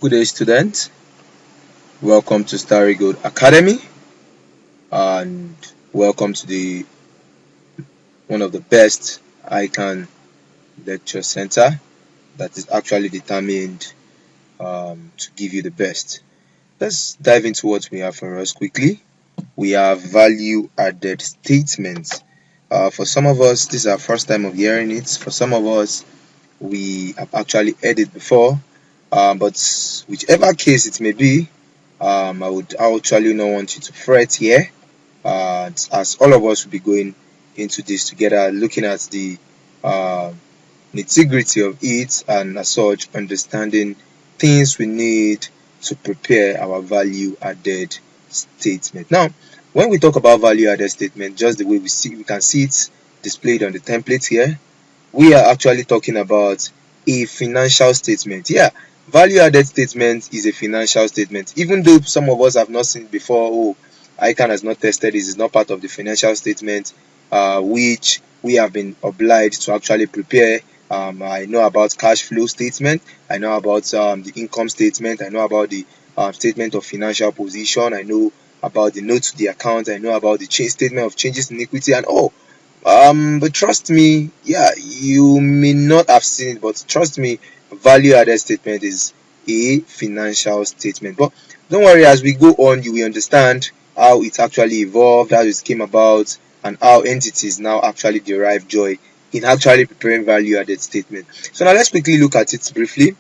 Good day, students. Welcome to Starry Academy, and welcome to the one of the best ICAN lecture center that is actually determined to give you the best. Let's dive into what we have for us quickly. We have value-added statements. For some of us, this is our first time of hearing it. For some of us, we have actually heard it before. But whichever case it may be, I would actually not want you to fret here, as all of us will be going into this together, looking at the nitty-gritty of it, and as such, understanding things we need to prepare our value-added statement. Now, when we talk about value-added statement, just the way we can see it displayed on the template here, we are actually talking about a financial statement. Yeah, value-added statement is a financial statement. Even though some of us have not seen it before, ICAN has not tested this, is not part of the financial statement, which we have been obliged to actually prepare. I know about cash flow statement. I know about the income statement. I know about the statement of financial position. I know about the note to the account. I know about the statement of changes in equity and all. But trust me, yeah, you may not have seen it, but trust me, value added statement is a financial statement. But don't worry, as we go on, you will understand how it actually evolved, how it came about, and how entities now actually derive joy in actually preparing value added statement. So now let's quickly look at it briefly.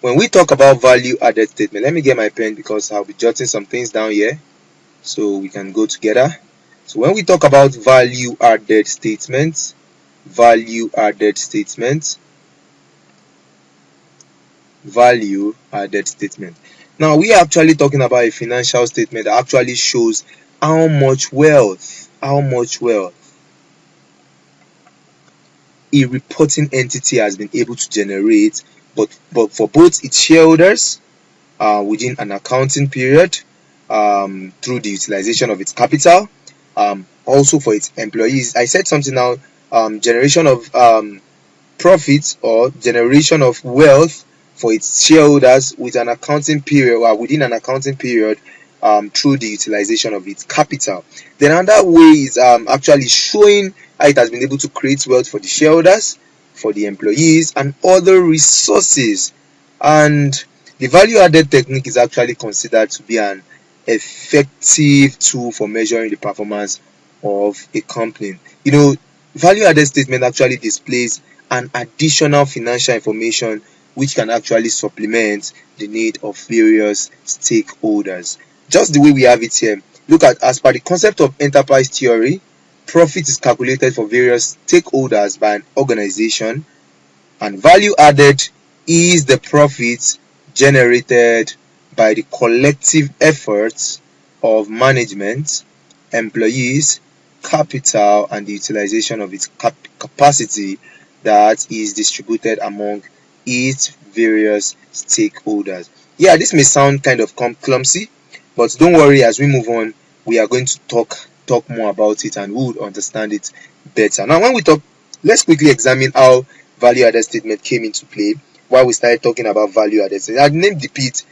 When we talk about value added statement, let me get my pen because I'll be jotting some things down here so we can go together. So when we talk about value added statements, value added statement. Now we are actually talking about a financial statement that actually shows how much wealth a reporting entity has been able to generate, but for both its shareholders within an accounting period, through the utilization of its capital, also for its employees. I said something now, generation of profits or generation of wealth for its shareholders with an accounting period or within an accounting period, through the utilization of its capital. Then another way is actually showing how it has been able to create wealth for the shareholders, for the employees, and other resources. And the value added technique is actually considered to be an effective tool for measuring the performance of a company. Value added statement actually displays an additional financial information which can actually supplement the need of various stakeholders. Just the way we have it here. Look at, as per the concept of enterprise theory, profit is calculated for various stakeholders by an organization, and value added is the profit generated by the collective efforts of management, employees, capital, and the utilization of its capacity that is distributed among its various stakeholders. Yeah, this may sound kind of clumsy, but don't worry, as we move on, we are going to talk more about it and we would understand it better. Now, when we talk, let's quickly examine how value added statement came into play. Why we started talking about value added statement. I named the pit.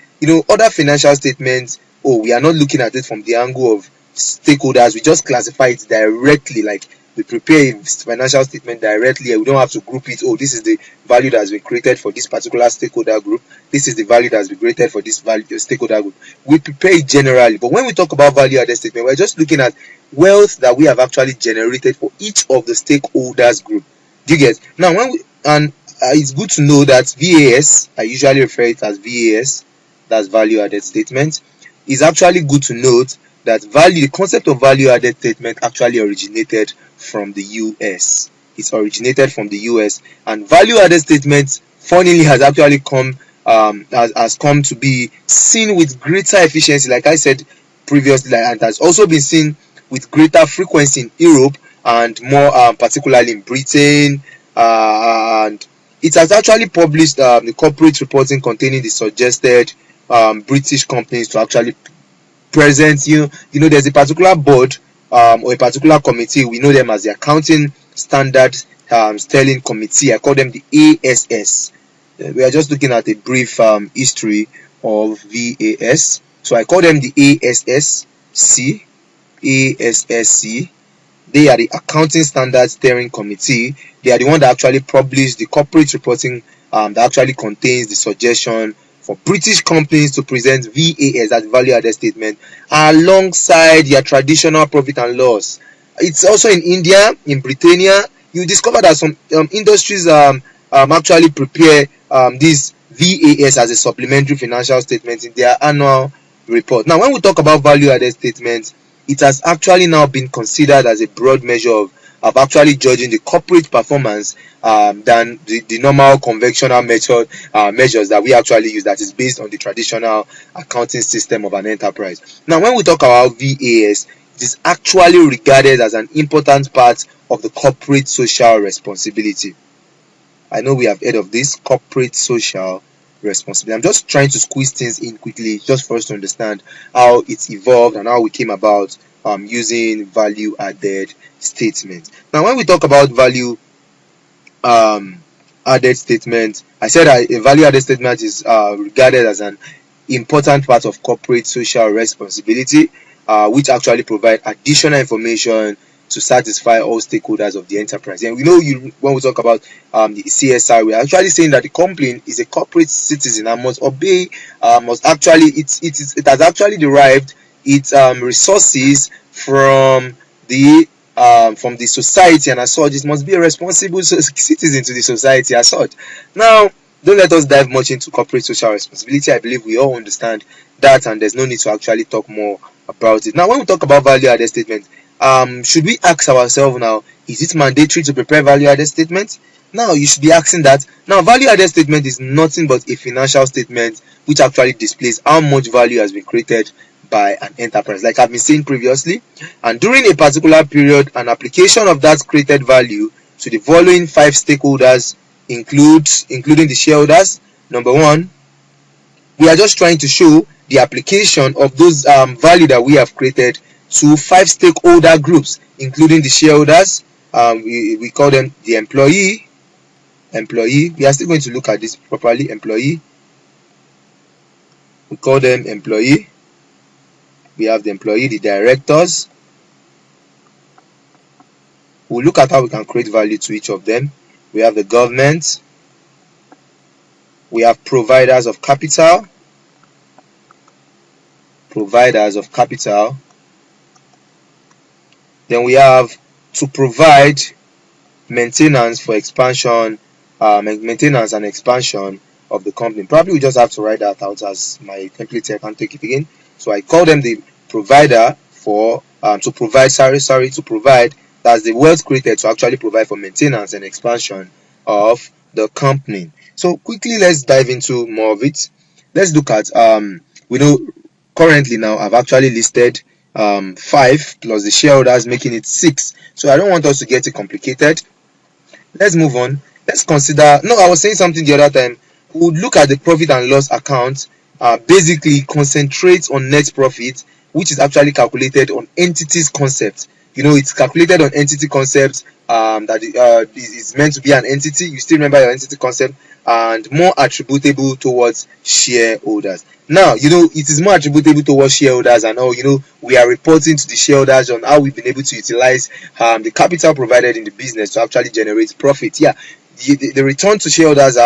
Other financial statements, we are not looking at it from the angle of stakeholders. We just classify it directly, like we prepare a financial statement directly, and we don't have to group it. This is the value that has been created for this particular stakeholder group. This is the value that has been created for this stakeholder group. We prepare it generally. But when we talk about value added statement, we're just looking at wealth that we have actually generated for each of the stakeholders group. Do you get? Now, it's good to know that VAS, I usually refer it as VAS, that's value added statement. It's actually good to note that the concept of value added statement actually originated from the US. It's originated from the US, and value added statement, funnily, has actually come to be seen with greater efficiency, like I said previously, and has also been seen with greater frequency in Europe and more particularly in Britain, and it has actually published the corporate reporting containing the suggested British companies to actually present. There's a particular board or a particular committee. We know them as the Accounting Standard Sterling Committee. I call them the ASS. We are just looking at a brief history of VAS. So I call them the ASSC. ASSC. They are the Accounting Standards Steering Committee. They are the one that actually publish the corporate reporting that actually contains the suggestion for British companies to present VAS, as value added statement, alongside their traditional profit and loss. It's also in India, in Britannia. You discover that some industries actually prepare this VAS as a supplementary financial statement in their annual report. Now, when we talk about value added statements, it has actually now been considered as a broad measure of actually judging the corporate performance than the normal conventional measures that we actually use, that is based on the traditional accounting system of an enterprise. Now, when we talk about VAS, it is actually regarded as an important part of the corporate social responsibility. I know we have heard of this corporate social responsibility. I'm just trying to squeeze things in quickly just for us to understand how it's evolved and how we came about using value added statements. Now, when we talk about value added statement, I said a value added statement is regarded as an important part of corporate social responsibility, which actually provide additional information to satisfy all stakeholders of the enterprise. And we know when we talk about the CSR, we're actually saying that the company is a corporate citizen and must obey, it has actually derived its resources from the society, and as such, it must be a responsible citizen to the society as such. Now, don't let us dive much into corporate social responsibility. I believe we all understand that, and there's no need to actually talk more about it. Now, when we talk about value added statement, should we ask ourselves now, is it mandatory to prepare value added statement? Now, you should be asking that. Now, value added statement is nothing but a financial statement which actually displays how much value has been created by an enterprise, like I've been saying previously. And during a particular period, an application of that created value to the following 5 stakeholders including the shareholders. Number 1, we are just trying to show the application of those value that we have created to 5 stakeholder groups, including the shareholders. We call them the employee. We are still going to look at this properly. Employee. We call them employee. We have the employee, the directors. We'll look at how we can create value to each of them. We have the government. We have providers of capital. Then we have to provide maintenance for expansion, maintenance and expansion of the company. Probably we just have to write that out as my template here. I can't take it again. So I call them the provider for to provide. That's the wealth created to actually provide for maintenance and expansion of the company. So quickly, let's dive into more of it. Let's look at we know currently now I've actually listed 5 plus the shareholders, making it 6. So I don't want us to get it complicated. Let's move on. Let's consider. No, I was saying something the other time. We would look at the profit and loss account. Basically concentrate on net profit, which is actually calculated on entities concept. It's calculated on entity concepts that is meant to be an entity. You still remember your entity concept, and more attributable towards shareholders. Now, it is more attributable towards shareholders, and we are reporting to the shareholders on how we've been able to utilize the capital provided in the business to actually generate profit. Yeah, the return to shareholders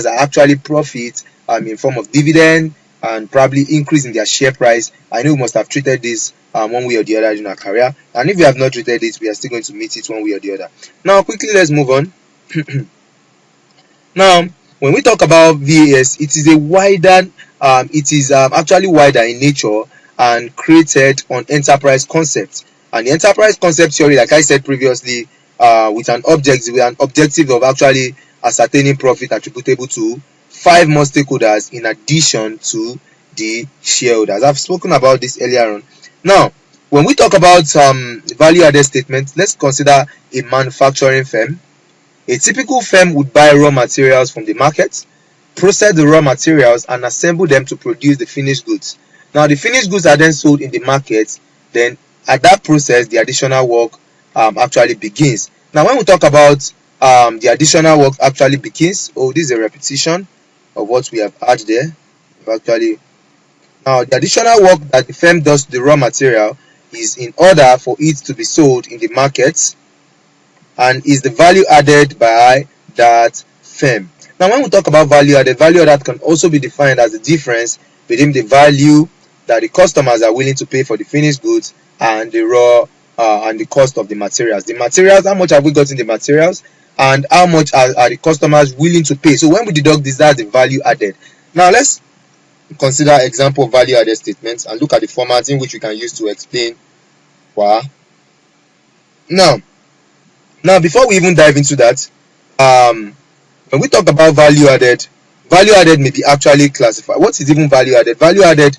are actually profit in form of dividend and probably increase in their share price. I know we must have treated this one way or the other in our career, and if we have not treated it, we are still going to meet it one way or the other. Now, quickly, let's move on. Now, when we talk about VAS, it is actually wider in nature and created on enterprise concepts. And the enterprise concept theory, like I said previously, with an objective of actually ascertaining profit attributable to 5 more stakeholders in addition to the shareholders. I've spoken about this earlier on. Now, when we talk about value added statement, let's consider a manufacturing firm. A typical firm would buy raw materials from the market, process the raw materials, and assemble them to produce the finished goods. Now, the finished goods are then sold in the market. Then, at that process, the additional work actually begins. Now, when we talk about the additional work actually begins, this is a repetition of what we have had there. actually. Now, the additional work that the firm does to the raw material is in order for it to be sold in the market and is the value added by that firm. Now, when we talk about value added can also be defined as the difference between the value that the customers are willing to pay for the finished goods and the raw and the cost of the materials. The materials, how much have we got in the materials, and how much are the customers willing to pay? So when we deduct this, that's the value added. Now let's consider example of value added statements and look at the format in which we can use to explain why. Now, before we even dive into that, when we talk about value added may be actually classified. What is even value added? Value added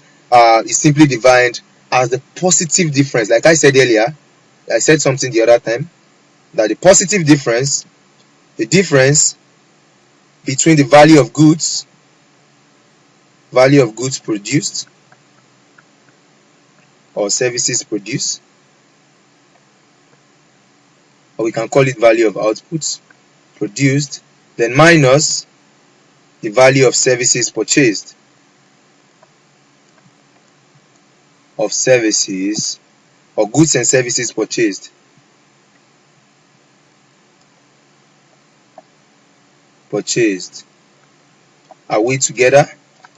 is simply defined as the positive difference. Like I said earlier, I said something the other time, that the positive difference, the difference between the value of goods produced or services produced, or we can call it value of outputs produced, then minus the value of services purchased, of services or goods and services purchased. Are we together?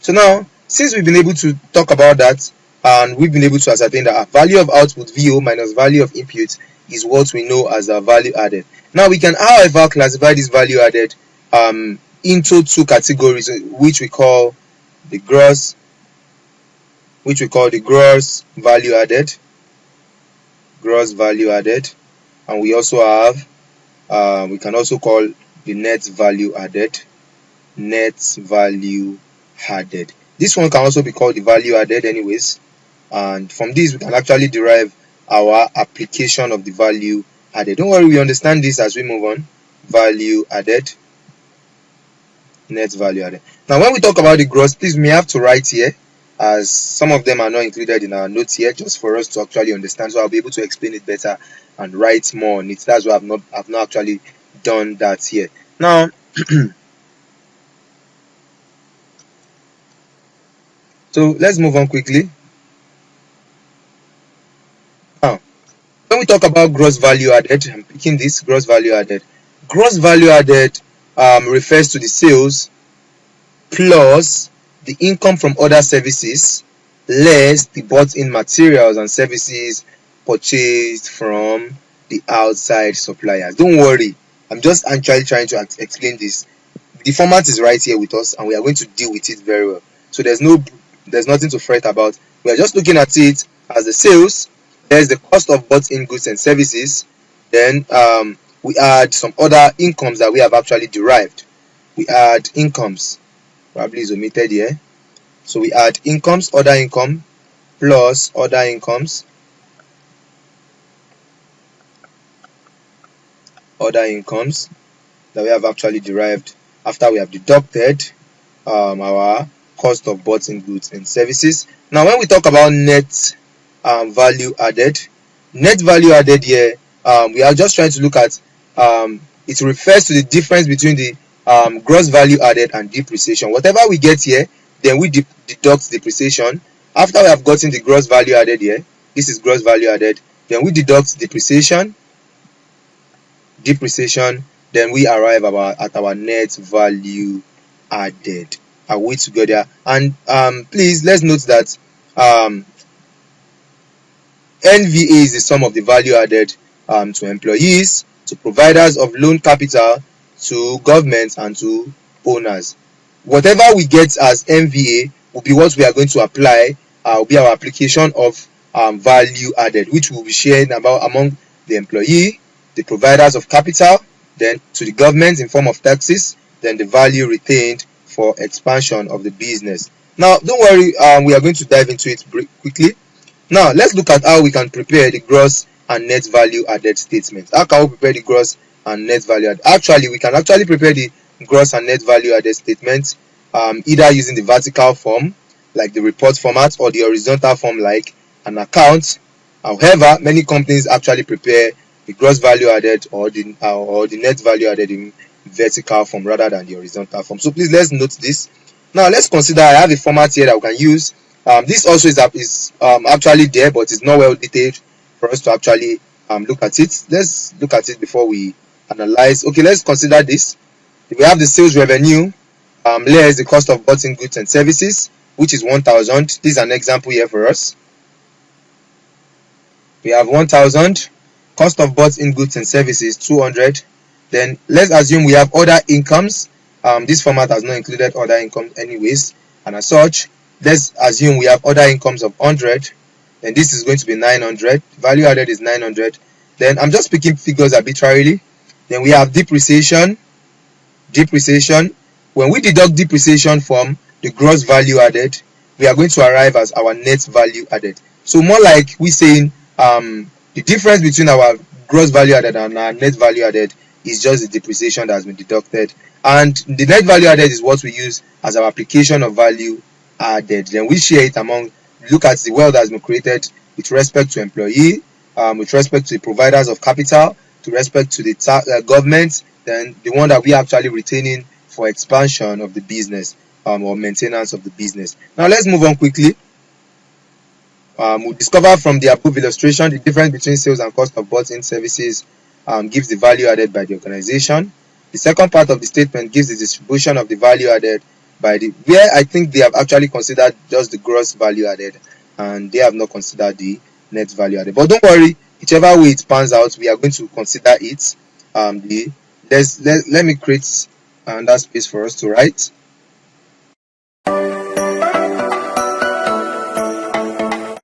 So now, since we've been able to talk about that and we've been able to ascertain that our value of output VO minus value of input is what we know as our value added. Now we can, however, classify this value added into two categories, which we call the gross value added, and we also have we can also call the net value added. This one can also be called the value added anyways, and from this we can actually derive our application of the value added. Don't worry, we understand this as we move on. Value added, net value added. Now when we talk about the gross, please may have to write here, as some of them are not included in our notes here, just for us to actually understand, so I'll be able to explain it better and write more on it. That's why I've not actually done that here. Now so let's move on quickly. Now, when we talk about gross value added, I'm picking this gross value added. Gross value added refers to the sales plus the income from other services less the bought-in materials and services purchased from the outside suppliers. Don't worry, I'm just actually trying to explain this. The format is right here with us and we are going to deal with it very well. So there's nothing to fret about. We are just looking at it as the sales, there's the cost of bought-in goods and services, then we add some other incomes that we have actually derived. We add incomes, probably is omitted here. So we add incomes, other income, plus other incomes, that we have actually derived after we have deducted our cost of bought-in goods and services. Now when we talk about net value added here, we are just trying to look at it refers to the difference between the gross value added and depreciation. Whatever we get here, then we deduct depreciation. After we have gotten the gross value added here, this is gross value added, then we deduct depreciation, then we arrive at our net value added. Are we together? And please let's note that NVA is the sum of the value added to employees, to providers of loan capital, to governments, and to owners. Whatever we get as NVA will be what we are going to apply, will be our application of value added, which will be shared among the employee, the providers of capital, then to the government in form of taxes, then the value retained for expansion of the business. Now don't worry, we are going to dive into it quickly. Now let's look at how we can prepare the gross and net value added statement. How can we prepare the gross and net value added? Actually, we can actually prepare the gross and net value added statement either using the vertical form like the report format or the horizontal form like an account. However, many companies actually prepare the gross value added or the net value added in vertical form rather than the horizontal form. So please let's note this. Now let's consider, I have a format here that we can use. This also is actually there, but it's not well detailed for us to actually look at it. Let's look at it before we analyze. Okay, let's consider this. We have the sales revenue less the cost of bought in goods and services, which is 1,000. This is an example here for us. We have 1,000. Cost of bought in goods and services 200. Then let's assume we have other incomes. This format has not included other income anyways, and as such, let's assume we have other incomes of 100. Then this is going to be 900. Value added is 900. Then I'm just picking figures arbitrarily. Then we have depreciation. When we deduct depreciation from the gross value added, we are going to arrive as our net value added. So more like we saying the difference between our gross value added and our net value added is just the depreciation that has been deducted, and the net value added is what we use as our application of value added. Then we share it among, look at the wealth that has been created with respect to employee, with respect to the providers of capital, to respect to the government, then the one that we are actually retaining for expansion of the business or maintenance of the business. Now let's move on quickly. We discover from the above illustration the difference between sales and cost of bought-in services gives the value added by the organization. The second part of the statement gives the distribution of the value added by the, where I think they have actually considered just the gross value added and they have not considered the net value added. But don't worry, whichever way it pans out, we are going to consider it. Let me create another space for us to write.